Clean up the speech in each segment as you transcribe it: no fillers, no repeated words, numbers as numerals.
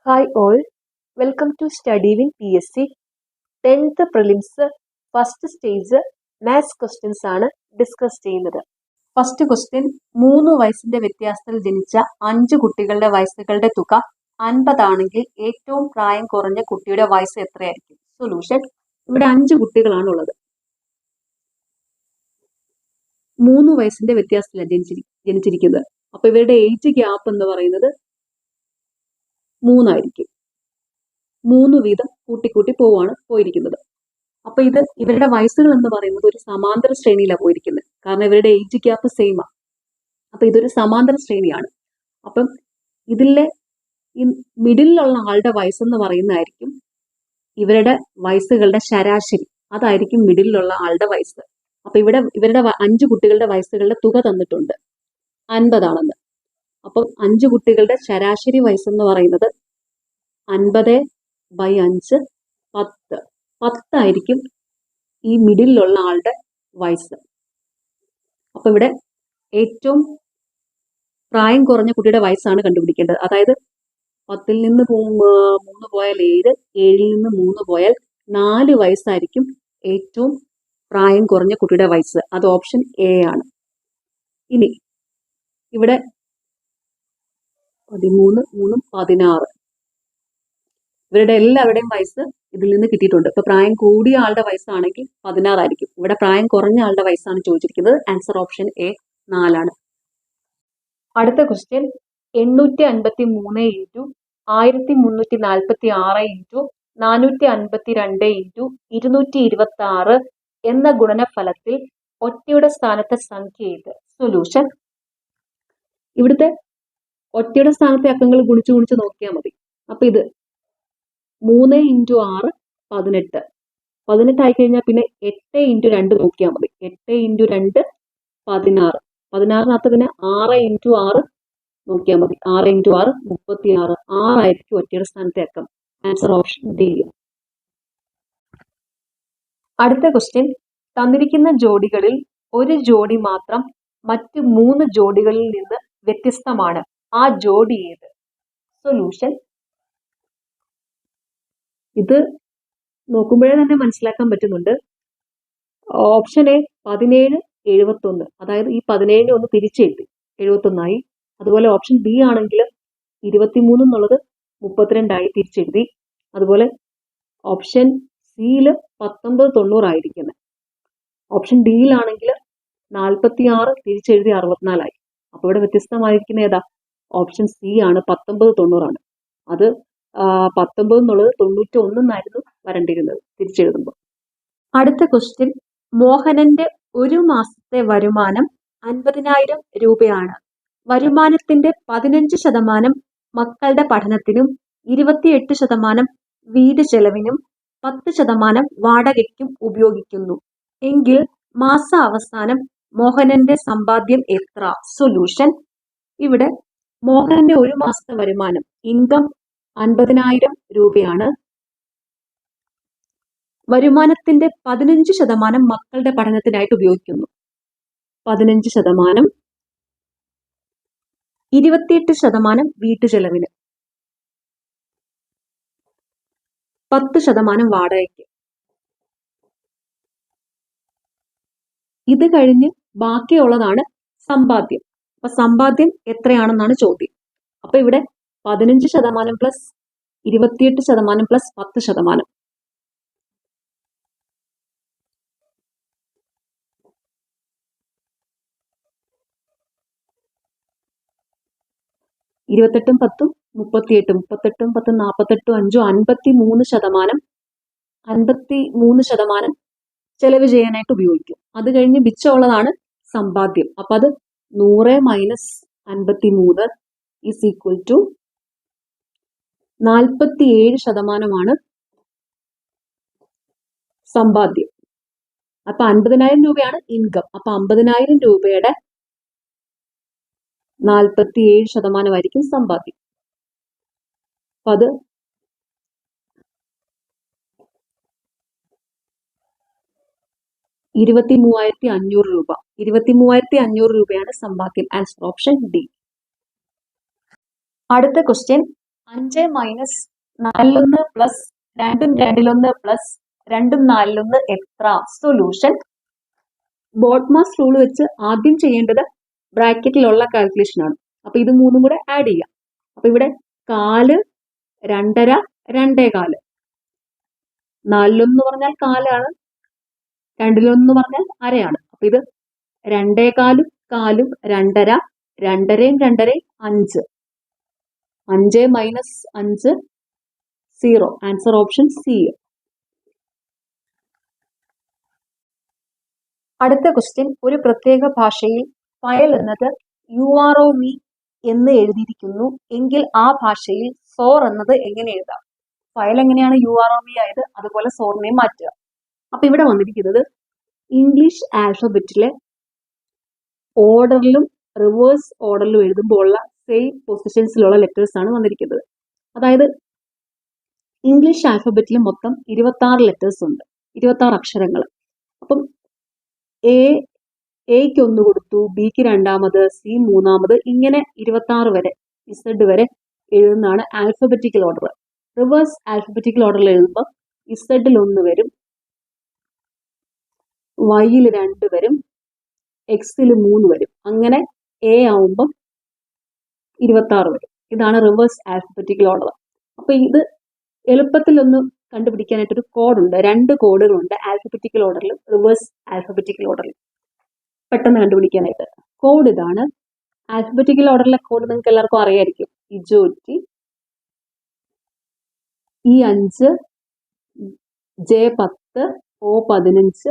Hi all, welcome to Study with PSC 10th Prelims first stage maths questions ആണ് discuss ചെയ്യുന്നത്. First question 3 വയസ്സിന്റെ വ്യത്യാസത്തിൽ ജനിച്ച 5 കുട്ടികളുടെ വയസ്സുകളുടെ തുക 50 ആണെങ്കിൽ ഏറ്റവും പ്രായം കുറഞ്ഞ കുട്ടിയുടെ വയസ്സ് എത്രയായിരിക്കും? സൊല്യൂഷൻ: ഇവിടെ 5 കുട്ടികളാണ് ഉള്ളത്. 3 വയസ്സിന്റെ വ്യത്യാസത്തിലാണ് ജനിച്ചിരിക്കുന്നത്. അപ്പൊ ഇവരുടെ ഏജ് ഗ്യാപ്പ് എന്ന് പറയുന്നത് 3 ആയിരിക്കും. 3 വീതം കൂട്ടിക്കൂട്ടി പോയിരിക്കുന്നത്. അപ്പൊ ഇത് ഇവരുടെ വയസ്സുകൾ എന്ന് പറയുന്നത് ഒരു സമാന്തര ശ്രേണിയിലാണ് പോയിരിക്കുന്നത്. കാരണം ഇവരുടെ ഏജ് ഗ്യാപ്പ് സെയിമാണ്. അപ്പൊ ഇതൊരു സമാന്തര ശ്രേണിയാണ്. അപ്പം ഇതിലെ ഈ മിഡിലുള്ള ആളുടെ വയസ്സെന്ന് പറയുന്നതായിരിക്കും ഇവരുടെ വയസ്സുകളുടെ ശരാശരി. അതായിരിക്കും മിഡിലുള്ള ആളുടെ വയസ്സ്. അപ്പൊ ഇവരുടെ 5 കുട്ടികളുടെ വയസ്സുകളുടെ തുക തന്നിട്ടുണ്ട് 50 ആണെന്ന്. അപ്പം 5 കുട്ടികളുടെ ശരാശരി വയസ്സെന്ന് പറയുന്നത് 50/5 10 ആയിരിക്കും ഈ മിഡിലുള്ള ആളുടെ വയസ്സ്. അപ്പൊ ഇവിടെ ഏറ്റവും പ്രായം കുറഞ്ഞ കുട്ടിയുടെ വയസ്സാണ് കണ്ടുപിടിക്കേണ്ടത്. അതായത് 10ൽ നിന്ന് 3 പോയാൽ 7, 7ൽ നിന്ന് 3 പോയാൽ 4 വയസ്സായിരിക്കും ഏറ്റവും പ്രായം കുറഞ്ഞ കുട്ടിയുടെ വയസ്സ്. അത് ഓപ്ഷൻ എ ആണ്. ഇനി ഇവിടെ 13, 3, 16 ഇവരുടെ എല്ലാവരുടെയും വയസ്സ് ഇതിൽ നിന്ന് കിട്ടിയിട്ടുണ്ട്. ഇപ്പൊ പ്രായം കൂടിയ ആളുടെ വയസ്സാണെങ്കിൽ 16 ആയിരിക്കും. ഇവിടെ പ്രായം കുറഞ്ഞ ആളുടെ വയസ്സാണ് ചോദിച്ചിരിക്കുന്നത്. ആൻസർ ഓപ്ഷൻ എ 4 ആണ്. അടുത്ത ക്വസ്റ്റ്യൻ 853 ഇൻറ്റു 1346 ഇൻറ്റു 452 ഇൻറ്റു 226 എന്ന ഗുണനഫലത്തിൽ ഒറ്റയുടെ സ്ഥാനത്തെ സംഖ്യ ഏത്? സൊല്യൂഷൻ: ഇവിടുത്തെ ഒറ്റയുടെ സ്ഥാനത്തെ അക്കങ്ങൾ ഗുണിച്ച് നോക്കിയാൽ മതി. അപ്പൊ ഇത് 3 × 6 18. 18 ആയി കഴിഞ്ഞാൽ പിന്നെ 8 × 2 നോക്കിയാൽ മതി. 8 × 2 16. 16നകത്ത് പിന്നെ 6 × 6 നോക്കിയാൽ മതി. 6 × 6 36. 6 ആയിരിക്കും ഒറ്റയുടെ സ്ഥാനത്തെ അക്കം. Answer option D. അടുത്ത ക്വസ്റ്റ്യൻ: തന്നിരിക്കുന്ന ജോഡികളിൽ ഒരു ജോഡി മാത്രം മറ്റ് 3 ജോഡികളിൽ നിന്ന് വ്യത്യസ്തമാണ്. ആ ജോഡി ഏത്? സൊല്യൂഷൻ: ഇത് നോക്കുമ്പോഴേ തന്നെ മനസ്സിലാക്കാൻ പറ്റുന്നുണ്ട്. Option A 17, 71. അതായത് ഈ 17 ഒന്ന് തിരിച്ചെഴുതി 71 ആയി. അതുപോലെ ഓപ്ഷൻ ബി ആണെങ്കിൽ 23 എന്നുള്ളത് 32 ആയി തിരിച്ചെഴുതി. അതുപോലെ ഓപ്ഷൻ സിയിൽ 1990 ആയിരിക്കുന്നത്. ഓപ്ഷൻ ഡിയിലാണെങ്കിൽ 46 തിരിച്ചെഴുതി 64 ആയി. അപ്പൊ ഇവിടെ വ്യത്യസ്തമായിരിക്കുന്ന ഏതാ? ഓപ്ഷൻ സി ആണ്, 1990 ആണ്. അത് 19 എന്നുള്ളത് 91 എന്നായിരുന്നു വരണ്ടിരുന്നത് തിരിച്ചെഴുതുമ്പോൾ. അടുത്ത ക്വസ്റ്റ്യൻ: മോഹനന്റെ ഒരു മാസത്തെ വരുമാനം 50,000 രൂപയാണ്. വരുമാനത്തിന്റെ 15% മക്കളുടെ പഠനത്തിനും 28% വീട് ചെലവിനും 10% വാടകയ്ക്കും ഉപയോഗിക്കുന്നു എങ്കിൽ മാസാവസാനം മോഹനന്റെ സമ്പാദ്യം എത്ര? സൊല്യൂഷൻ: ഇവിടെ മോഹനന്റെ ഒരു മാസത്തെ വരുമാനം ഇൻകം 50,000 രൂപയാണ്. വരുമാനത്തിന്റെ 15% മക്കളുടെ പഠനത്തിനായിട്ട് ഉപയോഗിക്കുന്നു. 15%, 28% വീട്ടുചെലവിന്, 10% വാടകയ്ക്ക്. ഇത് കഴിഞ്ഞ് ബാക്കിയുള്ളതാണ് സമ്പാദ്യം. അപ്പൊ സമ്പാദ്യം എത്രയാണെന്നാണ് ചോദ്യം. അപ്പൊ ഇവിടെ 15% പ്ലസ് 28% പ്ലസ് 10%. ഇരുപത്തെട്ടും 10ഉം 38, 38ഉം 10ഉം 48, 5ഉം 53%. 53% ചെലവ് ചെയ്യാനായിട്ട് ഉപയോഗിക്കും. അത് കഴിഞ്ഞ് മിച്ചമുള്ളതാണ് സമ്പാദ്യം. അപ്പൊ അത് 100 - 53 ഈസ് ഈക്വൽ ടു 47% സമ്പാദ്യം. അപ്പൊ 50,000 രൂപയാണ് ഇൻകം. അപ്പൊ 50,000 രൂപയുടെ 47% ആയിരിക്കും സമ്പാദ്യം. അപ്പൊ അത് 23,500 രൂപ. 23,500 രൂപയാണ് സമ്പാദ്യം. Answer option D. അടുത്ത ക്വസ്റ്റ്യൻ: 5 മൈനസ് 4 പ്ലസ് 2 2 പ്ലസ് 2 4 എത്ര? സൊല്യൂഷൻ. ബോഡ്മാസ് റൂൾ വെച്ച് ആദ്യം ചെയ്യേണ്ടത് ബ്രാക്കറ്റിലുള്ള കാൽക്കുലേഷൻ ആണ്. അപ്പൊ ഇത് മൂന്നും കൂടെ ആഡ് ചെയ്യാം. അപ്പൊ ഇവിടെ 4, 2.5, 2.25. 4 പറഞ്ഞാൽ 4 2 പറഞ്ഞാൽ അരയാണ്. അപ്പൊ ഇത് 2.25 4 2.5 2.5 2.5 5. 5 മൈനസ് 5 0. Answer option C. അടുത്ത ക്വസ്റ്റ്യൻ, ഒരു പ്രത്യേക ഭാഷയിൽ ഫയൽ എന്നത് UROV എന്ന് എഴുതിയിരിക്കുന്നു എങ്കിൽ ആ ഭാഷയിൽ സോർ എന്നത് എങ്ങനെ എഴുതാം? ഫയൽ എങ്ങനെയാണ് UROV ആയത്, അതുപോലെ സോറിനെയും മാറ്റുക. അപ്പൊ ഇവിടെ വന്നിരിക്കുന്നത് ഇംഗ്ലീഷ് ആൽഫബറ്റിലെ ഓർഡറിലും റിവേഴ്സ് ഓർഡറിലും എഴുതുമ്പോൾ ഉള്ള സെയിം പൊസിഷൻസിലുള്ള ലെറ്റേഴ്സ് ആണ് വന്നിരിക്കുന്നത്. അതായത് ഇംഗ്ലീഷ് ആൽഫബറ്റിൽ മൊത്തം 26 ലെറ്റേഴ്സ് ഉണ്ട്, 26 അക്ഷരങ്ങൾ. അപ്പം എക്ക് 1 കൊടുത്തു, ബിക്ക് 2, സി 3, ഇങ്ങനെ 26 വരെ ഇസഡ് വരെ എഴുതുന്നതാണ് ആൽഫബറ്റിക്കൽ ഓർഡർ. റിവേഴ്സ് ആൽഫബറ്റിക്കൽ ഓർഡറിൽ എഴുതുമ്പോൾ ഇസഡിൽ 1 വരും, വൈയിൽ 2 വരും, എക്സിൽ 3 വരും, അങ്ങനെ എ ആവുമ്പം 26 വരും. ഇതാണ് റിവേഴ്സ് ആൽഫബറ്റിക്കൽ ഓർഡർ. അപ്പൊ ഇത് എളുപ്പത്തിൽ ഒന്ന് കണ്ടുപിടിക്കാനായിട്ടൊരു കോഡുണ്ട്, 2 കോഡുകളുണ്ട് ആൽഫബറ്റിക്കൽ ഓർഡറിലും റിവേഴ്സ് ആൽഫബറ്റിക്കൽ ഓർഡറിലും പെട്ടെന്ന് കണ്ടുപിടിക്കാനായിട്ട്. കോഡ് ഇതാണ്. ആൽഫബറ്റിക്കൽ ഓർഡറിലെ കോഡ് നിങ്ങൾക്ക് എല്ലാവർക്കും അറിയായിരിക്കും. ഇജോറ്റി, E5, J10, O15,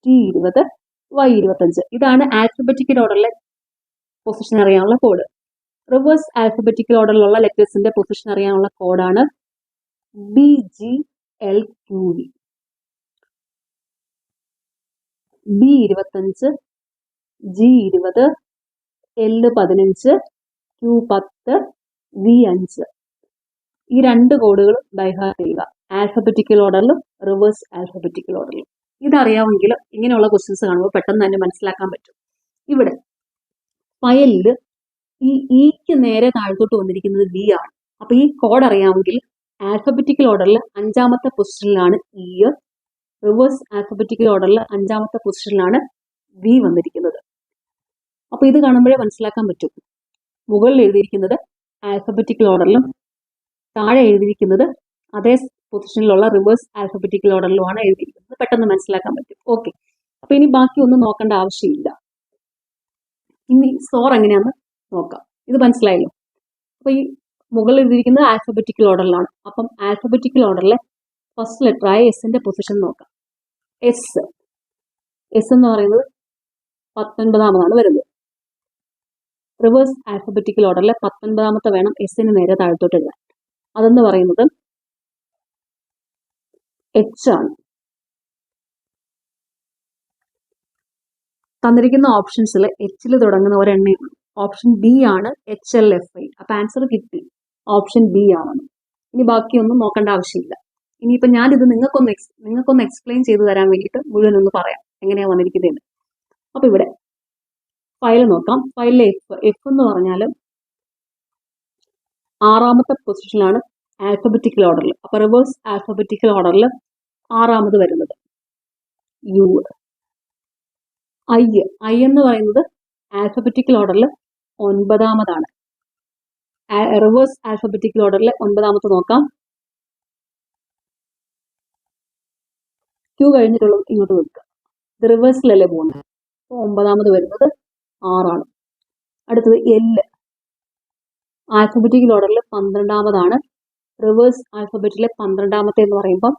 T20, Y25. ഇതാണ് ആൽഫബറ്റിക്കൽ ഓർഡറിലെ പൊസിഷൻ അറിയാനുള്ള കോഡ്. റിവേഴ്സ് ആൽഫബറ്റിക്കൽ ഓർഡറിലുള്ള ലെറ്റേഴ്സിന്റെ പൊസിഷൻ അറിയാനുള്ള കോഡാണ് BGLQV. B25, G20, L15, Q10, V5. ഈ 2 കോഡുകളും ബൈഹാർട്ട് ചെയ്യുക, ആൽഫബറ്റിക്കൽ ഓർഡറിലും റിവേഴ്സ് ആൽഫബറ്റിക്കൽ ഓർഡറിലും. ഇതറിയാമെങ്കിൽ ഇങ്ങനെയുള്ള ക്വസ്റ്റ്യൻസ് കാണുമ്പോൾ പെട്ടെന്ന് തന്നെ മനസ്സിലാക്കാൻ പറ്റും. ഇവിടെ ഫയലിൽ ഈ ഇക്ക് നേരെ താഴത്തോട്ട് വന്നിരിക്കുന്നത് വി ആണ്. അപ്പൊ ഈ കോഡ് അറിയാമെങ്കിൽ ആൽഫബറ്റിക്കൽ ഓർഡറിൽ 5ാമത്തെ പൊസിഷനിലാണ് ഇ, റിവേഴ്സ് ആൽഫബറ്റിക്കൽ ഓർഡറിൽ 5ാമത്തെ പൊസിഷനിലാണ് വി വന്നിരിക്കുന്നത്. അപ്പൊ ഇത് കാണുമ്പോഴേ മനസ്സിലാക്കാൻ പറ്റും. മുകളിൽ എഴുതിയിരിക്കുന്നത് ആൽഫബറ്റിക്കൽ ഓർഡറിലും താഴെ എഴുതിയിരിക്കുന്നത് അതേ പൊസിഷനിലുള്ള റിവേഴ്സ് ആൽഫബറ്റിക്കൽ ഓർഡറിലുമാണ് എഴുതിയിരിക്കുന്നത്. പെട്ടെന്ന് മനസ്സിലാക്കാൻ പറ്റും. ഓക്കെ, അപ്പൊ ഇനി ബാക്കി ഒന്നും നോക്കേണ്ട ആവശ്യമില്ല. ഇനി സോർ എങ്ങനെയാന്ന് നോക്കാം. ഇത് മനസ്സിലായല്ലോ. അപ്പൊ ഈ മുകളിൽ എഴുതിയിരിക്കുന്നത് ആൽഫബറ്റിക്കൽ ഓർഡറിലാണ്. അപ്പം ആൽഫബറ്റിക്കൽ ഓർഡറിലെ ഫസ്റ്റ് ലെറ്റർ ആയ എസിന്റെ പൊസിഷൻ നോക്കാം. എസ് എന്ന് പറയുന്നത് 19ാമതാണ് വരുന്നത്. റിവേഴ്സ് ആൽഫബറ്റിക്കൽ ഓർഡറിലെ 19ാമത്തെ വേണം എസിന് നേരെ താഴത്തോട്ട് എഴുതാൻ. അതെന്ന് പറയുന്നത് എച്ച് ആണ്. തന്നിരിക്കുന്ന ഓപ്ഷൻസിൽ എച്ചിൽ തുടങ്ങുന്ന ഒരെണ്ണയുള്ളൂ. ഓപ്ഷൻ ബി ആണ് HLFI. അപ്പൊ ആൻസർ കിട്ടി, ഓപ്ഷൻ ബി ആണെന്ന്. ഇനി ബാക്കിയൊന്നും നോക്കേണ്ട ആവശ്യമില്ല. ഇനിയിപ്പോ ഞാനിത് നിങ്ങൾക്കൊന്ന് എക്സ്പ്ലെയിൻ ചെയ്തു തരാൻ വേണ്ടിയിട്ട് മുഴുവനൊന്ന് പറയാം എങ്ങനെയാ വന്നിരിക്കുന്നതെന്ന്. അപ്പൊ ഇവിടെ ഫയൽ നോക്കാം. ഫയലിലെ എഫ് എന്ന് പറഞ്ഞാൽ 6ാമത്തെ പൊസിഷനിലാണ് ആൽഫബറ്റിക്കൽ ഓർഡറിൽ. അപ്പൊ റിവേഴ്സ് ആൽഫബറ്റിക്കൽ ഓർഡറിൽ 6ാമത് വരുന്നത് യു. ഐ എന്ന് പറയുന്നത് ആൽഫബറ്റിക്കൽ ഓർഡറിൽ 9ാമതാണ്. റിവേഴ്സ് ആൽഫബറ്റിക്കൽ ഓർഡറിൽ 9ാമത്തെ നോക്കാം. ക്യൂ കഴിഞ്ഞിട്ടുള്ളത് ഇങ്ങോട്ട് വെക്കുക. ഇത് റിവേഴ്സിലല്ലേ പോകുന്നത്. അപ്പോൾ 9ാമത് വരുന്നത് 6 അടുത്തത് എൽ ആൽഫബറ്റിക്കൽ ഓർഡറിൽ 12ാമതാണ്. റിവേഴ്സ് ആൽഫബറ്റിലെ 12ാമത്തെ എന്ന് പറയുമ്പം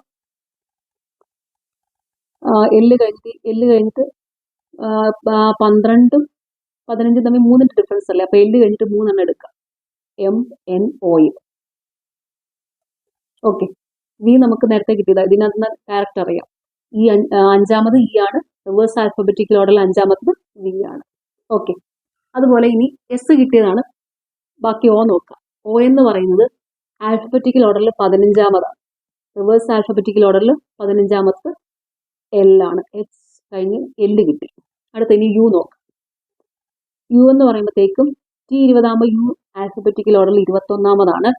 എല്ല് കഴിഞ്ഞിട്ട് 12ഉം 15ഉം തമ്മിൽ 3 ഡിഫറൻസ് അല്ലേ. അപ്പൊ എല്ല് കഴിഞ്ഞിട്ട് 3 എടുക്കാം. MNO. ഓക്കെ, വി നമുക്ക് നേരത്തെ കിട്ടിയതാ. ഇതിനകത്ത് ക്യാരക്ടർ അറിയാം. ഈ 5ാമത് ഇ ആണ്. റിവേഴ്സ് ആൽഫബറ്റിക്കൽ ഓർഡറിൽ 5ാമത്തത് വി ആണ്. ഓക്കെ, അതുപോലെ ഇനി എസ് കിട്ടിയതാണ്. ബാക്കി ഓ നോക്കാം. ഓ എന്ന് പറയുന്നത് ആൽഫബറ്റിക്കൽ ഓർഡറിൽ 15ാമതാണ്. റിവേഴ്സ് ആൽഫബറ്റിക്കൽ ഓർഡറിൽ 15ാമത്ത് എൽ ആണ്. എച്ച് കഴിഞ്ഞ് എല്ല് കിട്ടി. അടുത്ത ഇനി യു നോക്കാം. യു എന്ന് പറയുമ്പോഴത്തേക്കും T20 യു ആൽഫബറ്റിക്കൽ ഓർഡറിൽ 21ാമതാണ്.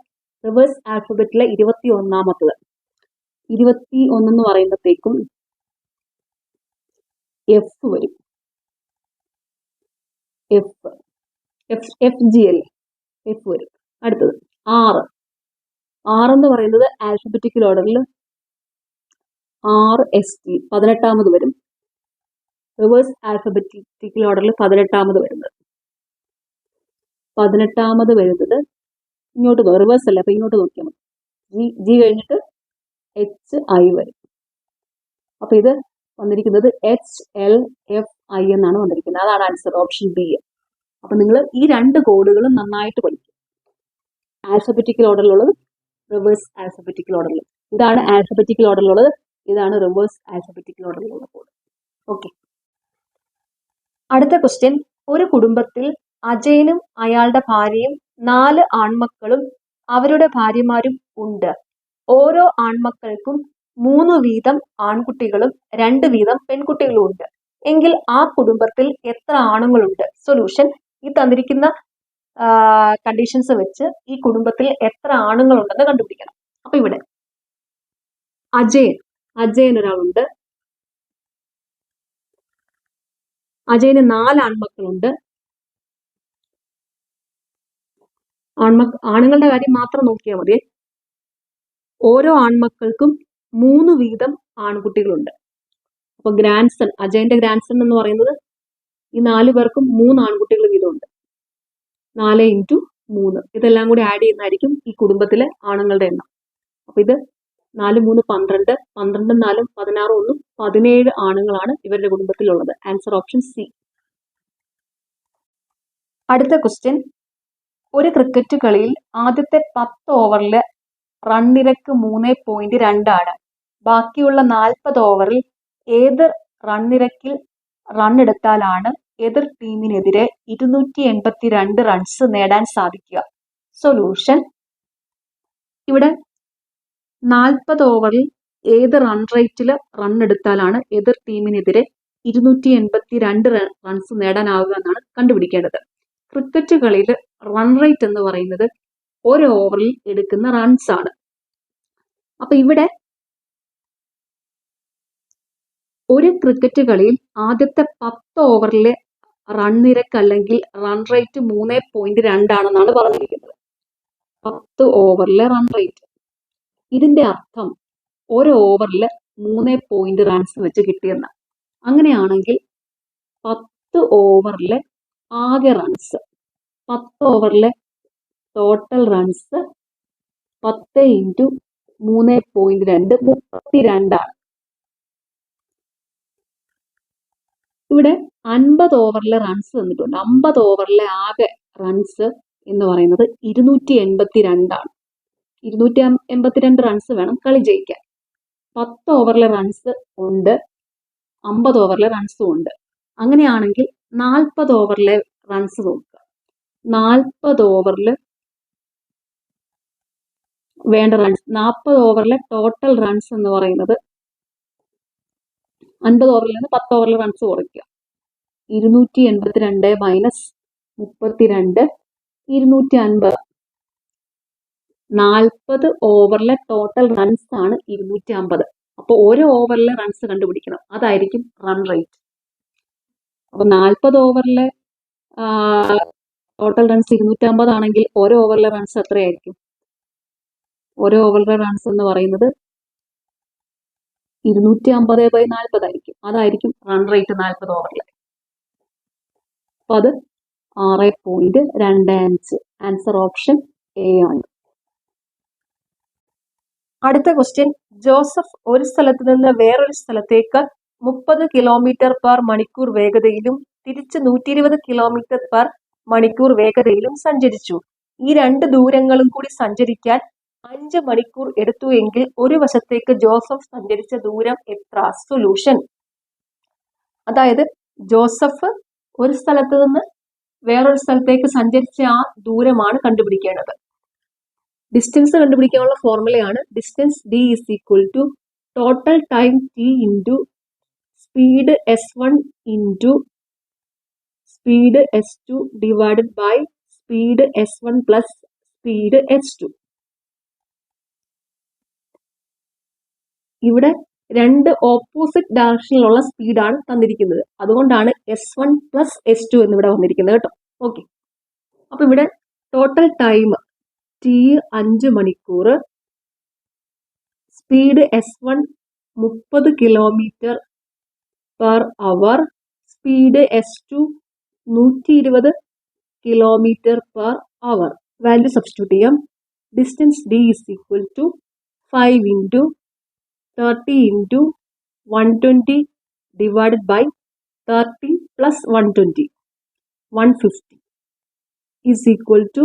റിവേഴ്സ് ആൽഫബറ്റിലെ 21-ാമത്തത്. 21 എന്ന് പറയുമ്പോഴത്തേക്കും എഫ് വരും. എഫ് ജി അല്ലേ, എഫ് വരും. അടുത്തത് 6. 6 എന്ന് പറയുന്നത് ആൽഫബറ്റിക്കൽ ഓർഡറിൽ RST 18-ാമത് വരും. റിവേഴ്സ് ആൽഫബറ്റിക്കൽ ഓർഡറിൽ 18-ാമത് വരുന്നത്. 18-ാമത് വരുന്നത് ഇങ്ങോട്ട് റിവേഴ്സ് അല്ല, അപ്പൊ ഇങ്ങോട്ട് നോക്കിയാൽ മതി. ജി കഴിഞ്ഞിട്ട് HI വരും. അപ്പൊ ഇത് വന്നിരിക്കുന്നത് HLFI എന്നാണ് വന്നിരിക്കുന്നത്. അതാണ് ആൻസർ, ഓപ്ഷൻ ബി. അപ്പൊ നിങ്ങൾ ഈ 2 കോഡുകളും നന്നായിട്ട് പഠിക്കും. ആൽഫബറ്റിക്കൽ ഓർഡറിലുള്ളത്, റിവേഴ്സ് ആൽഫബറ്റിക്കൽ ഓർഡറിൽ. ഇതാണ് ആൽഫബറ്റിക്കൽ ഓർഡറിലുള്ളത്, ഇതാണ് റിവേഴ്സ് ആൽഫബറ്റിക്കൽ ഓർഡറിലുള്ള കോഡ്. ഓക്കെ. അടുത്ത ക്വസ്റ്റ്യൻ. ഒരു കുടുംബത്തിൽ അജയനും അയാളുടെ ഭാര്യയും 4 ആൺമക്കളും അവരുടെ ഭാര്യമാരും ഉണ്ട്. ഓരോ ആൺമക്കൾക്കും 3 വീതം ആൺകുട്ടികളും 2 വീതം പെൺകുട്ടികളും ഉണ്ട്. എങ്കിൽ ആ കുടുംബത്തിൽ എത്ര ആണുങ്ങളുണ്ട്? സൊല്യൂഷൻ. ഈ തന്നിരിക്കുന്ന കണ്ടീഷൻസ് വെച്ച് ഈ കുടുംബത്തിൽ എത്ര ആണുങ്ങളുണ്ടെന്ന് കണ്ടുപിടിക്കണം. അപ്പൊ ഇവിടെ അജയൻ ഒരാളുണ്ട്. അജയന് 4 ആൺമക്കളുണ്ട്. ആണുങ്ങളുടെ കാര്യം മാത്രം നോക്കിയാൽ മതി. ഓരോ ആൺമക്കൾക്കും 3 വീതം ആൺകുട്ടികളുണ്ട്. അപ്പൊ ഗ്രാൻഡ്സൺ, അജയന്റെ ഗ്രാൻഡ്സൺ എന്ന് പറയുന്നത് ഈ 4 പേർക്കും 3 ആൺകുട്ടികൾ വീതമുണ്ട്. 4 × 3 ഇതെല്ലാം കൂടി ആഡ് ചെയ്യുന്നതായിരിക്കും ഈ കുടുംബത്തിലെ ആണുങ്ങളുടെ എണ്ണം. അപ്പൊ ഇത് 4 3 12, 12 4 16 1 17 ആണുങ്ങളാണ് ഇവരുടെ കുടുംബത്തിലുള്ളത്. Answer option C. അടുത്ത ക്വസ്റ്റ്യൻ. ഒരു ക്രിക്കറ്റ് കളിയിൽ ആദ്യത്തെ 10 ഓവറിൽ റൺ നിരക്ക് 3.2 ആണ്. ബാക്കിയുള്ള 40 ഓവറിൽ ഏത് റൺ നിരക്കിൽ റൺ എടുത്താലാണ് എതിർ ടീമിനെതിരെ 282 റൺസ് നേടാൻ സാധിക്കുക? സൊല്യൂഷൻ. ഇവിടെ 40 ഓവറിൽ ഏത് റൺ റേറ്റിൽ റൺ എടുത്താലാണ് എതിർ ടീമിനെതിരെ 282 റൺസ് നേടാനാവുക എന്നാണ് കണ്ടുപിടിക്കേണ്ടത്. ക്രിക്കറ്റ് കളിയിൽ റൺ റേറ്റ് എന്ന് പറയുന്നത് ഒരു ഓവറിൽ എടുക്കുന്ന റൺസ് ആണ്. അപ്പൊ ഇവിടെ ഒരു ക്രിക്കറ്റ് കളിയിൽ ആദ്യത്തെ 10 ഓവറിലെ റൺ നിരക്ക് അല്ലെങ്കിൽ റൺ റേറ്റ് 3.2 ആണെന്നാണ് പറഞ്ഞിരിക്കുന്നത്. 10 ഓവറിലെ റൺ റേറ്റ്. ഇതിന്റെ അർത്ഥം ഒരു ഓവറിൽ 3 റൺസ് വെച്ച് കിട്ടിയെന്ന. അങ്ങനെയാണെങ്കിൽ 10 ഓവറിലെ ആകെ റൺസ്, 10 ഓവറിലെ ടോട്ടൽ റൺസ് 10 × 3.2 32 ആണ്. ഇവിടെ 50 ഓവറിലെ റൺസ് തന്നിട്ടുണ്ട്. 50 ഓവറിലെ ആകെ റൺസ് എന്ന് പറയുന്നത് 282 ആണ്. 282 റൺസ് വേണം കളി ജയിക്കാൻ. 10 ഓവറിലെ റൺസ് ഉണ്ട്, 50 ഓവറിലെ റൺസും ഉണ്ട്. അങ്ങനെയാണെങ്കിൽ 40 ഓവറിലെ റൺസ് നോക്കുക. 40 ഓവറിൽ വേണ്ട റൺസ്, 40 ഓവറിലെ ടോട്ടൽ റൺസ് എന്ന് പറയുന്നത് 50 ഓവറിൽ നിന്ന് 10 ഓവറിൽ റൺസ് കുറയ്ക്കുക. 282 മൈനസ് 32 250. 40 ഓവറിലെ ടോട്ടൽ റൺസ് ആണ് 250. അപ്പോൾ ഓരോ ഓവറിലെ റൺസ് കണ്ടുപിടിക്കണം. അതായിരിക്കും റൺ റേറ്റ്. അപ്പൊ 40 ഓവറിലെ ടോട്ടൽ റൺസ് 250 ആണെങ്കിൽ ഓരോ ഓവറിലെ റൺസ് എത്രയായിരിക്കും? ഓരോ ഓവറിലെ റൺസ് എന്ന് പറയുന്നത് 250/40 ആയിരിക്കും. അതായിരിക്കും റൺ റേറ്റ് 40 ഓവറിലെ. അപ്പൊ അത് 6.25. ആൻസർ ഓപ്ഷൻ എ ആണ്. അടുത്ത ക്വസ്റ്റ്യൻ. ജോസഫ് ഒരു സ്ഥലത്ത് നിന്ന് വേറൊരു സ്ഥലത്തേക്ക് 30 km/മണിക്കൂർ വേഗതയിലും തിരിച്ച് 120 km/മണിക്കൂർ വേഗതയിലും സഞ്ചരിച്ചു. ഈ 2 ദൂരങ്ങളും കൂടി സഞ്ചരിക്കാൻ 5 മണിക്കൂർ എടുത്തു എങ്കിൽ ഒരു വശത്തേക്ക് ജോസഫ് സഞ്ചരിച്ച ദൂരം എത്ര? സൊല്യൂഷൻ. അതായത് ജോസഫ് ഒരു സ്ഥലത്ത് നിന്ന് വേറൊരു സ്ഥലത്തേക്ക് സഞ്ചരിച്ച ആ ദൂരമാണ് കണ്ടുപിടിക്കേണ്ടത്. ഡിസ്റ്റൻസ് കണ്ടുപിടിക്കാനുള്ള ഫോർമുലയാണ് distance D = total time T × speed S1 × speed S2 divided by speed S1 plus speed S2. ഇവിടെ രണ്ട് ഓപ്പോസിറ്റ് ഡയറക്ഷനിലുള്ള സ്പീഡാണ് തന്നിരിക്കുന്നത്. അതുകൊണ്ടാണ് S1 പ്ലസ് S2 എന്നിവിടെ വന്നിരിക്കുന്നത് കേട്ടോ. ഓക്കെ, അപ്പൊ ഇവിടെ ടോട്ടൽ ടൈം T 5 മണിക്കൂർ, speed S1 30 kilometre per hour, speed S2 120 kilometre per hour. Value substitute ചെയ്യാം. Distance D is equal to 5 into 30 into 120 divided by 30 plus 120, 150 is equal to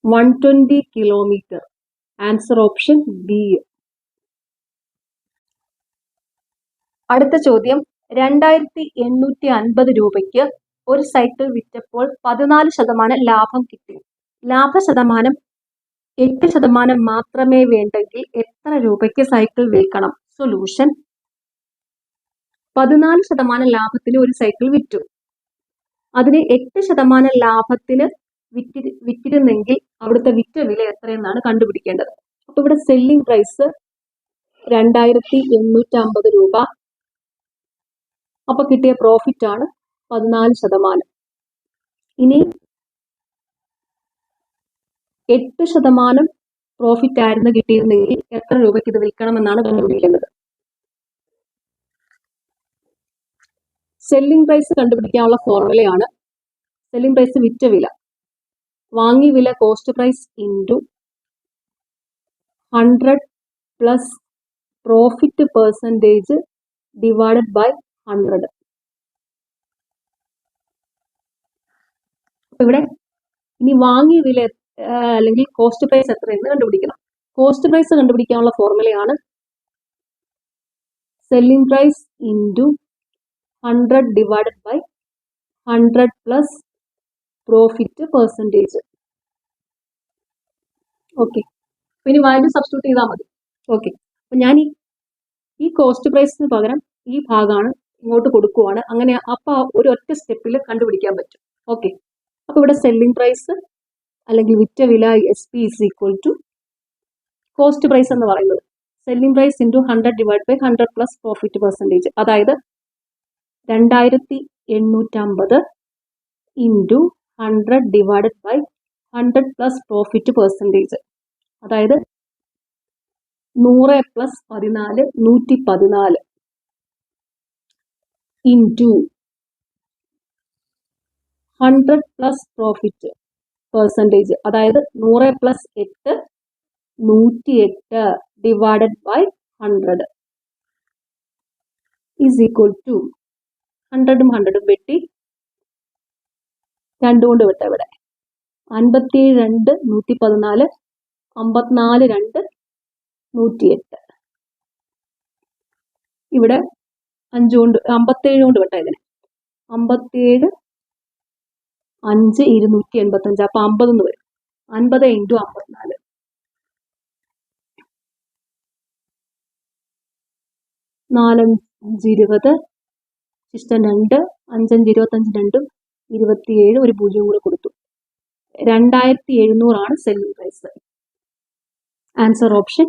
120 kilometer. Answer option B. അടുത്ത ചോദ്യം, 2850 രൂപയ്ക്ക് ഒരു cycle വിറ്റപ്പോൾ 14% ലാഭം കിട്ടി. ലാഭശതമാനം 8% മാത്രമേ വേണ്ടെങ്കിൽ എത്ര രൂപയ്ക്ക് സൈക്കിൾ വിൽക്കണം? സൊല്യൂഷൻ, 14% ലാഭത്തിന് ഒരു സൈക്കിൾ വിറ്റു. അതിന് 8% ലാഭത്തിന് വിറ്റിരുന്നെങ്കിൽ അവിടുത്തെ വിറ്റ വില എത്രയെന്നാണ് കണ്ടുപിടിക്കേണ്ടത്. അപ്പൊ ഇവിടെ സെല്ലിംഗ് പ്രൈസ് 2850 രൂപ. അപ്പൊ കിട്ടിയ പ്രോഫിറ്റ് ആണ് 14%. ഇനി 8% പ്രോഫിറ്റ് ആയിരുന്നു കിട്ടിയിരുന്നെങ്കിൽ എത്ര രൂപയ്ക്ക് ഇത് വിൽക്കണമെന്നാണ് കണ്ടുപിടിക്കേണ്ടത്. സെല്ലിംഗ് പ്രൈസ് കണ്ടുപിടിക്കാനുള്ള ഫോർമുലയാണ് സെല്ലിംഗ് പ്രൈസ് വിറ്റ വില, വാങ്ങിയ വില cost price into 100 plus profit percentage divided by 100. അപ്പൊ ഇവിടെ ഇനി വാങ്ങിയ വില അല്ലെങ്കിൽ കോസ്റ്റ് പ്രൈസ് എത്രയെന്ന് കണ്ടുപിടിക്കണം. കോസ്റ്റ് പ്രൈസ് കണ്ടുപിടിക്കാനുള്ള ഫോർമുലയാണ് selling price into 100 divided by 100 plus profit percentage. Okay, ഇനി വാല്യൂ സബ്സ്റ്റിറ്റ്യൂട്ട് ചെയ്താൽ മതി. ഓക്കെ, അപ്പൊ ഞാൻ ഈ കോസ്റ്റ് പ്രൈസിന് പകരം ഈ ഭാഗമാണ് ഇങ്ങോട്ട് കൊടുക്കുവാണ്. അങ്ങനെ അപ്പൊ ഒരു ഒറ്റ സ്റ്റെപ്പിൽ കണ്ടുപിടിക്കാൻ പറ്റും. ഓക്കെ, അപ്പൊ ഇവിടെ സെല്ലിംഗ് പ്രൈസ് അല്ലെങ്കിൽ വിറ്റ വില SP is equal to cost price എന്ന് പറയുന്നത് selling price into 100 divide by 100 plus profit percentage. അതായത് 2850 into 100 divided by 100 plus profit percentage. അതായത് 100 plus 14 114 into 100 plus profit percentage. അതായത് 100 plus 8 108 divided by 100 is equal to 100ഉം 100ഉം വെട്ടി 2 കൊണ്ട് വെട്ട ഇവിടെ 57 2 114 54 2 108. ഇവിടെ 5 കൊണ്ട് 57 കൊണ്ട് വെട്ട ഇതിനെ 57 5 285. അപ്പൊ 50 എന്ന് വരും. 50 ഇൻറ്റു 54 4 5 20 ശിഷ്ടം 2 5 5 25 2 27 ഒരു 0 കൂടെ കൊടുത്തു. 2700 ആണ് selling price. Answer option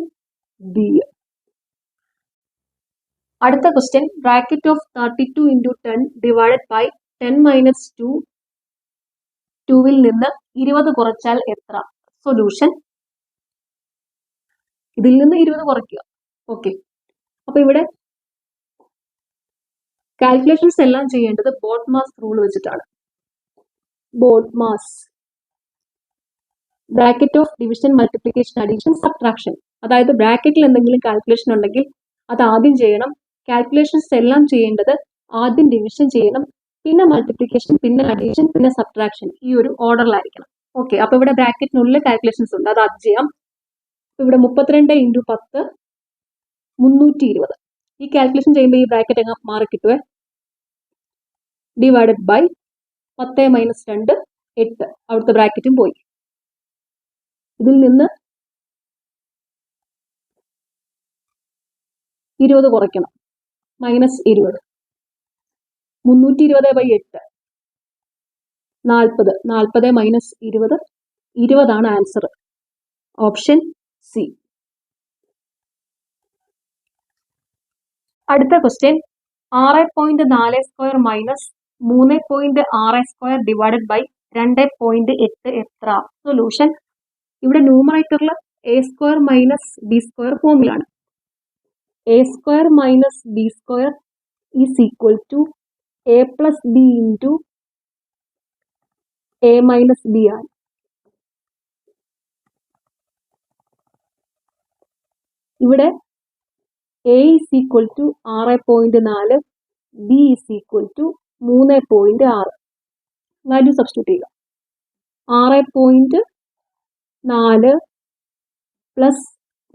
B. അടുത്ത question, bracket of 32 into 10 divided by 10 minus 2 2വിൽ നിന്ന് 20 കുറച്ചാൽ എത്ര? സൊല്യൂഷൻ, ഇതിൽ നിന്ന് 20 കുറയ്ക്കുക. ഓക്കെ, അപ്പൊ ഇവിടെ കാൽക്കുലേഷൻസ് എല്ലാം ചെയ്യേണ്ടത് ബോഡ്മാസ് റൂൾ വെച്ചിട്ടാണ്. BODMAS, bracket of division multiplication addition subtraction. അതായത് ബ്രാക്കറ്റിൽ എന്തെങ്കിലും കാൽക്കുലേഷൻ ഉണ്ടെങ്കിൽ അത് ആദ്യം ചെയ്യണം. കാൽക്കുലേഷൻസ് എല്ലാം ചെയ്യേണ്ടത് ആദ്യം ഡിവിഷൻ ചെയ്യണം, പിന്നെ മൾട്ടിപ്ലിക്കേഷൻ, പിന്നെ അഡീഷൻ, പിന്നെ സബ്ട്രാക്ഷൻ. ഈ ഒരു ഓർഡറിലായിരിക്കണം. ഓക്കെ, അപ്പൊ ഇവിടെ ബ്രാക്കറ്റിനുള്ളിൽ കാൽക്കുലേഷൻസ് ഉണ്ട്, അത് ആദ്യം ചെയ്യാം. ഇവിടെ 32 ഇൻറ്റു 10 320. ഈ കാൽക്കുലേഷൻ ചെയ്യുമ്പോൾ ഈ ബ്രാക്കറ്റ് അങ്ങ് മാറി കിട്ടുവേ. Divided by 10 minus 2 8. അവിടുത്തെ ബ്രാക്കറ്റും പോയി. ഇതിൽ നിന്ന് 20 കുറയ്ക്കണം. Minus 20 320 by 8 40. 40 minus 20 20 answer. Option C. അടുത്ത ക്വസ്റ്റ്യൻ 6.4² മൈനസ് 3.6² ഡിവൈഡഡ് ബൈ 2.8 എത്ര? സൊല്യൂഷൻ. ഇവിടെ ന്യൂമറേറ്ററിൽ a² മൈനസ് b² ഫോമിലാണ്. a² minus b² is equal to a plus B into a minus B ആണ്. ഇവിടെ a is equal to 6.4, b is equal to 3.6. Value substitute ചെയ്യുക. 6.4 plus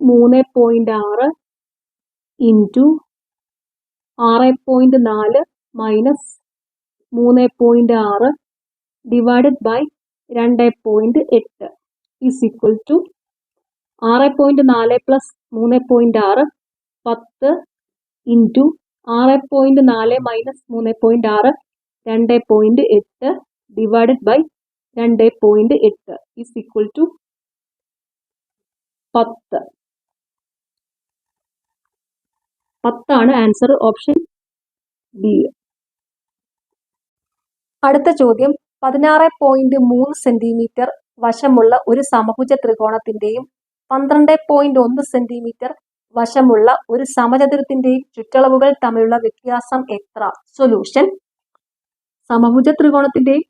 3.6 into 6.4 minus 3.6 divided by 2.8 is equal to 6.4 plus 3.6 10 into 6.4 minus 3.6 2.8 divided by 2.8 is equal to 10. 10 answer. Option B. അടുത്ത ചോദ്യം 16.3 centimetre വശമുള്ള ഒരു സമഭുജ ത്രികോണത്തിന്റെയും 12.1 centimetre വശമുള്ള ഒരു സമചതുരത്തിന്റെയും ചുറ്റളവുകൾ തമ്മിലുള്ള വ്യത്യാസം എത്ര? Solution. സമഭുജ ത്രികോണത്തിന്റെയും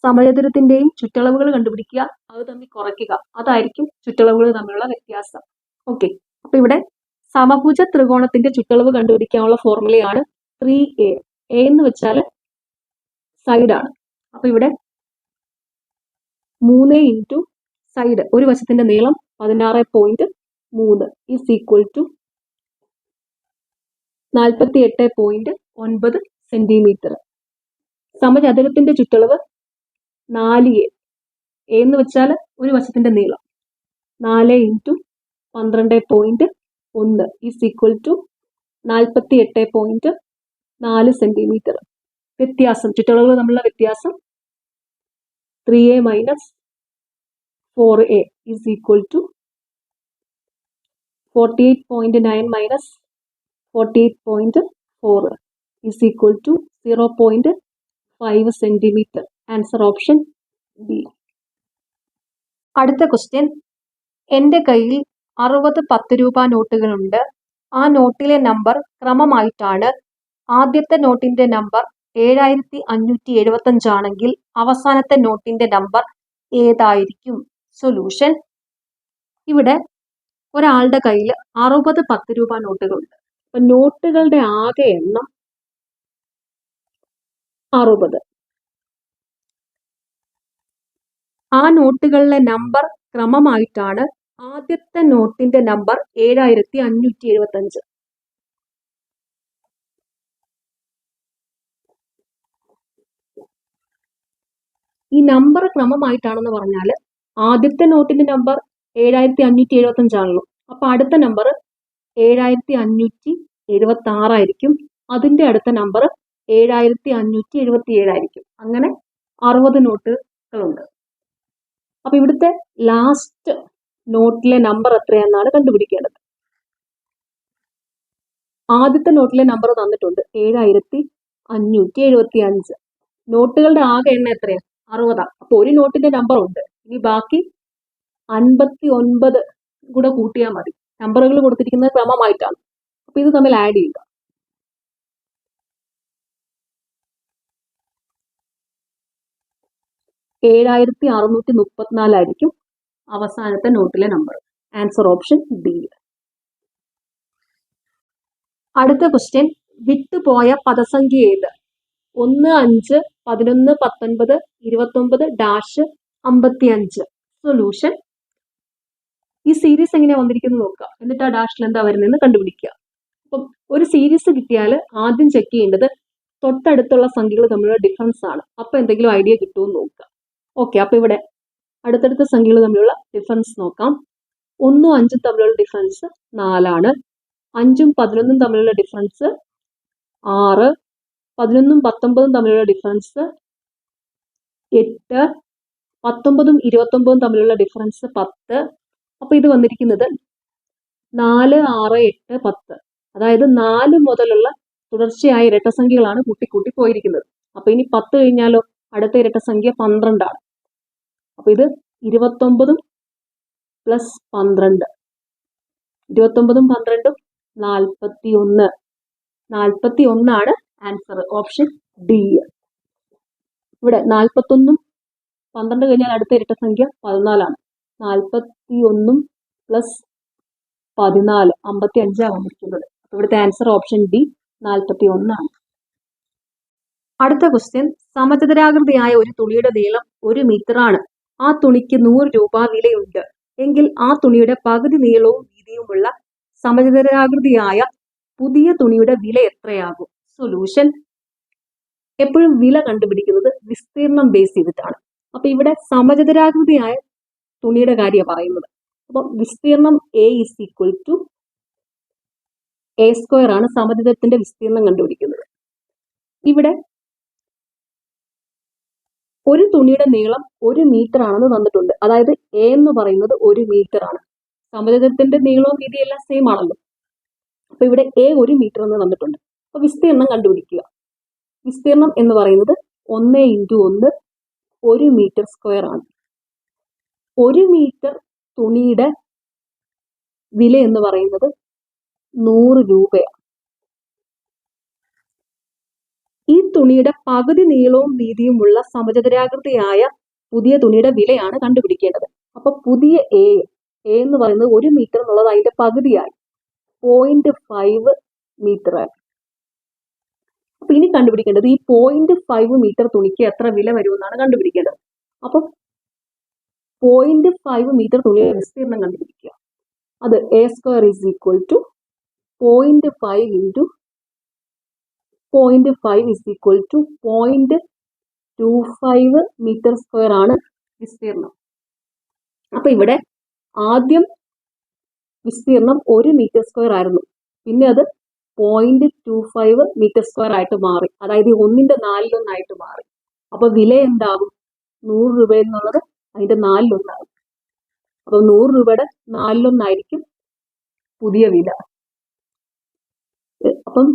സമചതുരത്തിന്റെയും ചുറ്റളവുകൾ കണ്ടുപിടിക്കുക, അത് തമ്മിൽ കുറയ്ക്കുക, അതായിരിക്കും ചുറ്റളവുകൾ തമ്മിലുള്ള വ്യത്യാസം. ഓക്കെ, അപ്പൊ ഇവിടെ സമഭുജ ത്രികോണത്തിന്റെ ചുറ്റളവ് കണ്ടുപിടിക്കാനുള്ള ഫോർമുലയാണ് 3a. a എന്ന് വെച്ചാൽ സൈഡാണ്. അപ്പൊ ഇവിടെ 3 ഇൻറ്റു സൈഡ്, ഒരു വശത്തിന്റെ നീളം 16.3 ഈസ് ഈക്വൽ ടു 48.9 സെന്റിമീറ്റർ. സമചതുരത്തിന്റെ ചുറ്റളവ് 4a. എന്ന് വെച്ചാൽ ഒരു വശത്തിന്റെ നീളം 4 into 12.1 is equal to 48.4 centimetre. വ്യത്യാസം, ചുറ്റളവുകൾ തമ്മിലുള്ള വ്യത്യാസം 3a minus 4a is equal to 48.9 minus 48.4 is equal to 0.5 centimetre. Answer option B. അടുത്ത ക്വസ്റ്റ്യൻ, എൻ്റെ കയ്യിൽ 60 10 രൂപ നോട്ടുകളുണ്ട്. ആ നോട്ടിലെ നമ്പർ ക്രമമായിട്ടാണ്. ആദ്യത്തെ നോട്ടിന്റെ നമ്പർ 7575 ആണെങ്കിൽ അവസാനത്തെ നോട്ടിന്റെ നമ്പർ ഏതായിരിക്കും? സൊല്യൂഷൻ. ഇവിടെ ഒരാളുടെ കയ്യിൽ 60 10 രൂപ നോട്ടുകളുണ്ട്. അപ്പൊ നോട്ടുകളുടെ ആകെ എണ്ണം 60. ആ നോട്ടുകളിലെ നമ്പർ ക്രമമായിട്ടാണ്. ആദ്യത്തെ നോട്ടിന്റെ നമ്പർ 7575. ഈ നമ്പർ ക്രമമായിട്ടാണെന്ന് പറഞ്ഞാൽ ആദ്യത്തെ നോട്ടിന്റെ നമ്പർ 7575 ആണല്ലോ. അപ്പൊ അടുത്ത നമ്പർ 7576 ആയിരിക്കും. അതിന്റെ അടുത്ത നമ്പർ 7577 ആയിരിക്കും. അങ്ങനെ 60 നോട്ടുകളുണ്ട്. അപ്പൊ ഇവിടുത്തെ ലാസ്റ്റ് നോട്ടിലെ നമ്പർ എത്രയാണെന്നാണ് കണ്ടുപിടിക്കേണ്ടത്. ആദ്യത്തെ നോട്ടിലെ നമ്പർ തന്നിട്ടുണ്ട് 7575. നോട്ടുകളുടെ ആകെ എണ്ണം എത്രയാണ്? 60. അപ്പൊ ഒരു നോട്ടിന്റെ നമ്പർ ഉണ്ട്. ഇനി ബാക്കി 59 കൂടെ കൂട്ടിയാൽ മതി. നമ്പറുകൾ കൊടുത്തിരിക്കുന്നത് ക്രമമായിട്ടാണ്. അപ്പൊ ഇത് തമ്മിൽ ആഡ് ചെയ്യുക. 7634 ആയിരിക്കും അവസാനത്തെ നോട്ടിലെ നമ്പർ. Answer option D. അടുത്ത ക്വസ്റ്റ്യൻ, വിട്ടുപോയ പദസംഖ്യ ഏത്? 1 5 11 19 29 -55. സൊല്യൂഷൻ. ഈ സീരീസ് എങ്ങനെയാ വന്നിരിക്കുന്നത് നോക്കുക, എന്നിട്ട് ആ ഡാഷിൽ എന്താ വരുന്നതെന്ന് കണ്ടുപിടിക്കുക. അപ്പം ഒരു സീരീസ് കിട്ടിയാൽ ആദ്യം ചെക്ക് ചെയ്യേണ്ടത് തൊട്ടടുത്തുള്ള സംഖ്യകൾ തമ്മിലുള്ള ഡിഫറൻസ് ആണ്. അപ്പൊ എന്തെങ്കിലും ഐഡിയ കിട്ടുമെന്ന് നോക്കുക. ഓക്കെ, അപ്പൊ ഇവിടെ അടുത്തടുത്ത സംഖ്യകൾ തമ്മിലുള്ള ഡിഫറൻസ് നോക്കാം. 1 5 തമ്മിലുള്ള ഡിഫറൻസ് 4 ആണ്. 5 11 തമ്മിലുള്ള ഡിഫറൻസ് 6. 11 19 തമ്മിലുള്ള ഡിഫറൻസ് 8. 19ഉം 29ഉം തമ്മിലുള്ള ഡിഫറൻസ് 10. അപ്പൊ ഇത് വന്നിരിക്കുന്നത് 4, 6, 8, 10. അതായത് 4 മുതലുള്ള തുടർച്ചയായ ഇരട്ടസംഖ്യകളാണ് കൂട്ടിക്കൂട്ടി പോയിരിക്കുന്നത്. അപ്പൊ ഇനി 10 കഴിഞ്ഞാലോ അടുത്ത ഇരട്ടസംഖ്യ 12 ആണ്. അപ്പൊ ഇത് 29ഉം പ്ലസ് 12, 29ഉം 12ഉം 41. 41 ആണ് ആൻസർ, ഓപ്ഷൻ ഡി. ഇവിടെ 41ഉം 12 കഴിഞ്ഞാൽ അടുത്ത ഇരട്ടസംഖ്യ 14 ആണ്. 41ഉം പ്ലസ് 14, 55 വന്നിരിക്കുന്നത്. ഇവിടുത്തെ ആൻസർ ഓപ്ഷൻ ഡി 41 ആണ്. അടുത്ത ക്വസ്റ്റ്യൻ, സമചതുരാകൃതിയായ ഒരു തുണിയുടെ നീളം 1 മീറ്റർ ആണ്. ആ തുണിക്ക് 100 രൂപ വിലയുണ്ട് എങ്കിൽ ആ തുണിയുടെ പകുതി നീളവും വീതിയുമുള്ള സമചതുരാകൃതിയായ പുതിയ തുണിയുടെ വില എത്രയാകും? സൊല്യൂഷൻ, എപ്പോഴും വില കണ്ടുപിടിക്കുന്നത് വിസ്തീർണം ബേസ് ചെയ്തിട്ടാണ്. അപ്പൊ ഇവിടെ സമചതുരാകൃതിയായ തുണിയുടെ കാര്യം പറയുന്നത്. അപ്പം വിസ്തീർണം A is equal to A² ആണ് സമചതുരത്തിന്റെ വിസ്തീർണം കണ്ടുപിടിക്കുന്നത്. ഇവിടെ ഒരു തുണിയുടെ നീളം 1 മീറ്റർ ആണെന്ന് തന്നിട്ടുണ്ട്. അതായത് A എന്ന് പറയുന്നത് 1 മീറ്റർ ആണ്. സമചതുരത്തിന്റെ നീളവും വീതിയും എല്ലാം സെയിം ആണല്ലോ. അപ്പൊ ഇവിടെ A 1 മീറ്റർ എന്ന് തന്നിട്ടുണ്ട്. അപ്പൊ വിസ്തീർണം കണ്ടുപിടിക്കുക. വിസ്തീർണം എന്ന് പറയുന്നത് 1 × 1 1 മീറ്റർ സ്ക്വയർ ആണ്. 1 മീറ്റർ തുണിയുടെ വില എന്ന് പറയുന്നത് 100 രൂപയാണ്. ഈ തുണിയുടെ പകുതി നീളവും വീതിയുമുള്ള സമചതുരാകൃതിയായ പുതിയ തുണിയുടെ വിലയാണ് കണ്ടുപിടിക്കേണ്ടത്. അപ്പൊ പുതിയ A എന്ന് പറയുന്നത് 1 മീറ്റർ എന്നുള്ളത് അതിന്റെ പകുതിയായി 0.5 മീറ്റർ ആയി. അപ്പൊ ഇനി കണ്ടുപിടിക്കേണ്ടത് ഈ 0.5 മീറ്റർ തുണിക്ക് എത്ര വില വരുമെന്നാണ് കണ്ടുപിടിക്കേണ്ടത്. അപ്പൊ 0.5 മീറ്റർ തുണിയുടെ വിസ്തീർണം കണ്ടുപിടിക്കുക. അത് A² is equal to 0.5 into 0.5 is equal to 0.25 metre square ആണ് വിസ്തീർണം. അപ്പൊ ഇവിടെ ആദ്യം വിസ്തീർണം 1 മീറ്റർ സ്ക്വയർ ആയിരുന്നു, പിന്നെ അത് 0.25 മീറ്റർ സ്ക്വയർ ആയിട്ട് മാറി. അതായത് 1ന്റെ 4 ആയിട്ട് മാറി. അപ്പൊ വില എന്താകും? 100 രൂപ എന്നുള്ളത് അതിന്റെ 4 ആകും. അപ്പൊ 100 രൂപയുടെ 4 പുതിയ വില. അപ്പം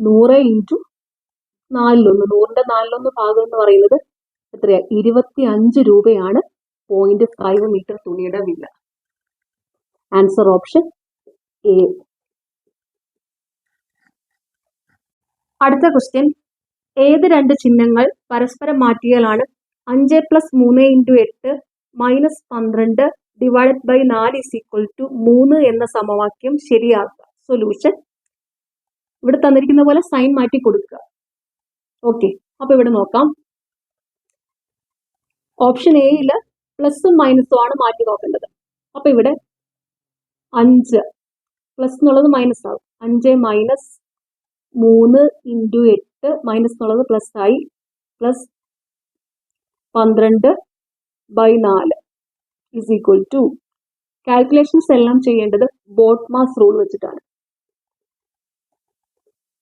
100 × 4, 100ന്റെ 4 ഭാഗം എന്ന് പറയുന്നത് എത്രയാ? 25 രൂപയാണ് 0.5 മീറ്റർ തുണിയുടെ വില. Answer option A. അടുത്ത ക്വസ്റ്റ്യൻ, ഏത് രണ്ട് ചിഹ്നങ്ങൾ പരസ്പരം മാറ്റിയാലാണ് 5 + 3 × 8 - 12 divided by 4 is equal to 3 എന്ന സമവാക്യം ശരിയാക്കുക? സൊല്യൂഷൻ, ഇവിടെ തന്നിരിക്കുന്ന പോലെ സൈൻ മാറ്റി കൊടുക്കുക. ഓക്കെ, അപ്പൊ ഇവിടെ നോക്കാം. ഓപ്ഷൻ എയില് പ്ലസും മൈനസും ആണ് മാറ്റി നോക്കേണ്ടത്. അപ്പൊ ഇവിടെ 5 പ്ലസ് എന്നുള്ളത് മൈനസ് ആവും. 5 - 3 × 8 മൈനസ് എന്നുള്ളത് പ്ലസ് ആയി, plus 12/4 is equal to, calculations എല്ലാം ചെയ്യേണ്ടത് ബോട്ട്മാസ് റൂൾ വെച്ചിട്ടാണ്.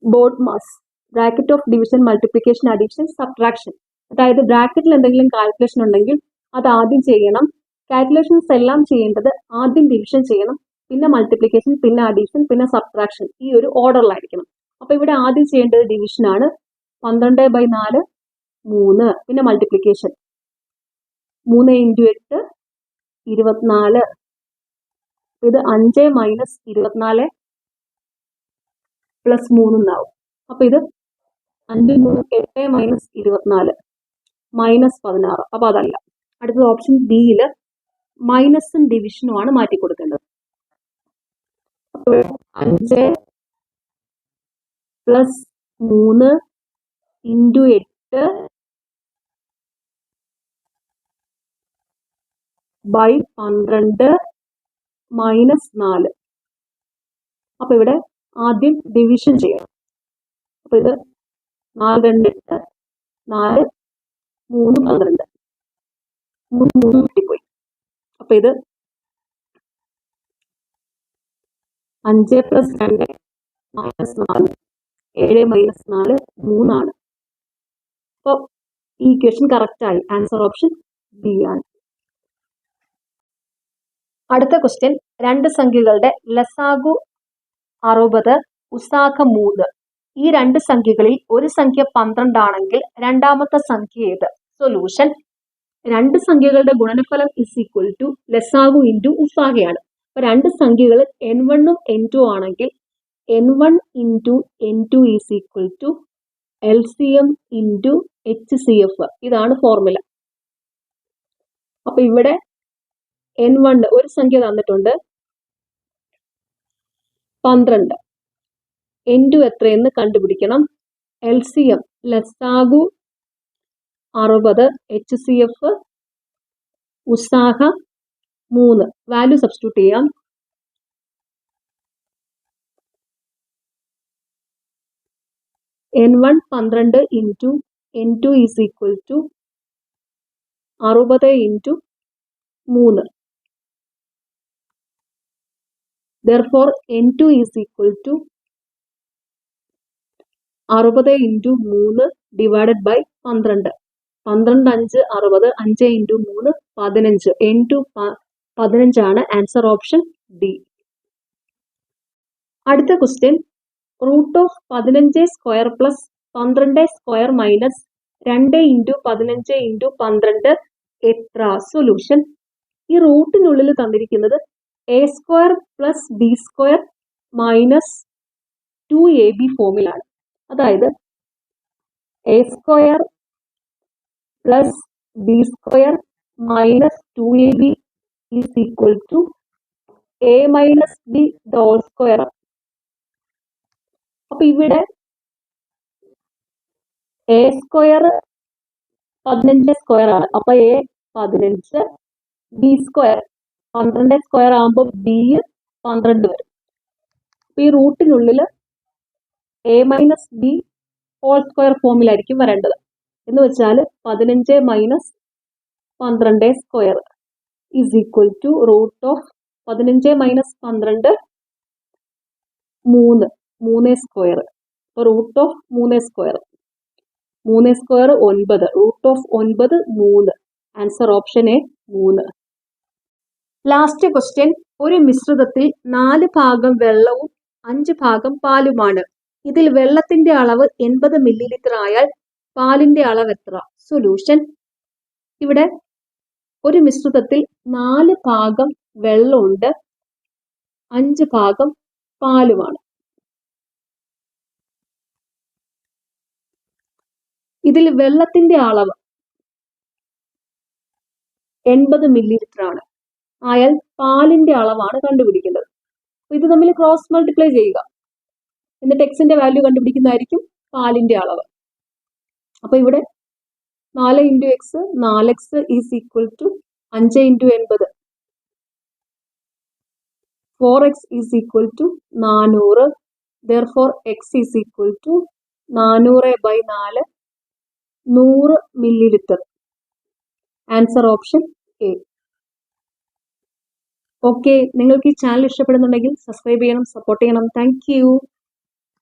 BODMAS, bracket of division, multiplication, addition, subtraction. അതായത് ബ്രാക്കറ്റിൽ എന്തെങ്കിലും കാൽക്കുലേഷൻ ഉണ്ടെങ്കിൽ അത് ആദ്യം ചെയ്യണം. കാൽക്കുലേഷൻസ് എല്ലാം ചെയ്യേണ്ടത് ആദ്യം ഡിവിഷൻ ചെയ്യണം, പിന്നെ മൾട്ടിപ്ലിക്കേഷൻ, പിന്നെ അഡീഷൻ, പിന്നെ സബ്ട്രാക്ഷൻ. ഈ ഒരു ഓർഡറിലായിരിക്കണം. അപ്പൊ ഇവിടെ ആദ്യം ചെയ്യേണ്ടത് ഡിവിഷൻ ആണ്. 12/4 3, പിന്നെ മൾട്ടിപ്ലിക്കേഷൻ 3 × 8 24. ഇത് 5 - 24 + 3 എന്നാവും. അപ്പൊ ഇത് 5 × 8 - 24 -16. അപ്പൊ അതല്ല. അടുത്തത് ഓപ്ഷൻ ബിയില് മൈനസും ഡിവിഷനും ആണ് മാറ്റി കൊടുക്കേണ്ടത്. 5 + 3 × 8 ബൈ 12 -4. അപ്പൊ ഇവിടെ ആദ്യം ഡിവിഷൻ ചെയ്യണം. അപ്പൊ ഇത് 4 × 2 8, 4 3 12, 3 കിട്ടിപ്പോയി. അപ്പൊ ഇത് 5 + 2 -4, 7 - 4 3 ആണ്. അപ്പൊ ഈ ഇക്വേഷൻ കറക്റ്റ് ആയി. ആൻസർ ഓപ്ഷൻ ബി ആണ്. അടുത്ത ക്വസ്റ്റ്യൻ, രണ്ട് സംഖ്യകളുടെ ലസാഗു 60, ഉസാഖ 3. ഈ രണ്ട് സംഖ്യകളിൽ ഒരു സംഖ്യ 12 ആണെങ്കിൽ രണ്ടാമത്തെ സംഖ്യ ഏത്? സൊല്യൂഷൻ, രണ്ട് സംഖ്യകളുടെ ഗുണനഫലം ഇസ് ഈക്വൽ ടു ലസാഗു ഇൻറ്റു ഉസാഖയാണ്. അപ്പൊ രണ്ട് സംഖ്യകൾ n1 ഉം n2 ആണെങ്കിൽ n1 into n2 is equal to LCM into HCF. ഇതാണ് ഫോർമുല. അപ്പൊ ഇവിടെ n1 ഒരു സംഖ്യ തന്നിട്ടുണ്ട് 12, n2 എത്രയെന്ന് കണ്ടുപിടിക്കണം. LCM ലസാഗു 60, HCF ഉസാഖ 3. വാല്യൂ സബ്സ്റ്റിറ്റ്യൂട്ട് ചെയ്യാം. n1 12 into n2 is equal to 60 into 3. Therefore, n2 is equal to 60 into 3 divided by 12. 12 5 60, 5 into 3 15. n2 15 ആണ്. Answer option D. അടുത്ത question, root of 15 square plus 12 square minus 2 into 15 into 12 എത്ര? Solution, ഈ റൂട്ടിനുള്ളിൽ തന്നിരിക്കുന്നത് A square plus B square minus 2ab ഫോമിലാണ്. അതായത് A square plus B square minus 2ab is equal to A minus B whole square. അപ്പൊ ഇവിടെ A square 15 square ആണ്. അപ്പൊ എ 15, ബി സ്ക്വയർ 12 സ്ക്വയർ ആകുമ്പോൾ ബി 12 വരും. അപ്പൊ ഈ റൂട്ടിനുള്ളിൽ A minus B whole square ഫോമിലായിരിക്കും വരേണ്ടത്. എന്ന് വെച്ചാൽ 15 minus 12 square is equal to root of 15 minus 12 3 square. അപ്പൊ root of 3 square 3 square 9, root of 9 3. Answer option A 3. Last question, ഒരു മിശ്രിതത്തിൽ 4 ഭാഗം വെള്ളവും 5 ഭാഗം പാലുമാണ്. ഇതിൽ വെള്ളത്തിന്റെ അളവ് 80 മില്ലിലിറ്റർ ആയാൽ പാലിന്റെ അളവ് എത്ര? സൊല്യൂഷൻ, ഇവിടെ ഒരു മിശ്രിതത്തിൽ 4 ഭാഗം വെള്ളമുണ്ട്, 5 ഭാഗം പാലുമാണ്. ഇതിൽ വെള്ളത്തിന്റെ അളവ് 80 മില്ലിലിറ്റർ ആണ്. ആയാൽ പാലിന്റെ അളവാണ് കണ്ടുപിടിക്കേണ്ടത്. ഇത് തമ്മിൽ ക്രോസ് മൾട്ടിപ്ലൈ ചെയ്യുക. എന്നിട്ട് എക്സിന്റെ വാല്യൂ കണ്ടുപിടിക്കുന്നതായിരിക്കും പാലിന്റെ അളവ്. അപ്പൊ ഇവിടെ 4 into X 4x is equal to 5 into 80, 4x is equal to 400. Therefore, x is equal to 400/4 100 millilitre. Answer option A. Okay, നിങ്ങൾക്ക് ഈ ചാനൽ ഇഷ്ടപ്പെടുന്നുണ്ടെങ്കിൽ സബ്സ്ക്രൈബ് ചെയ്യണം, സപ്പോർട്ട് ചെയ്യണം. Thank U.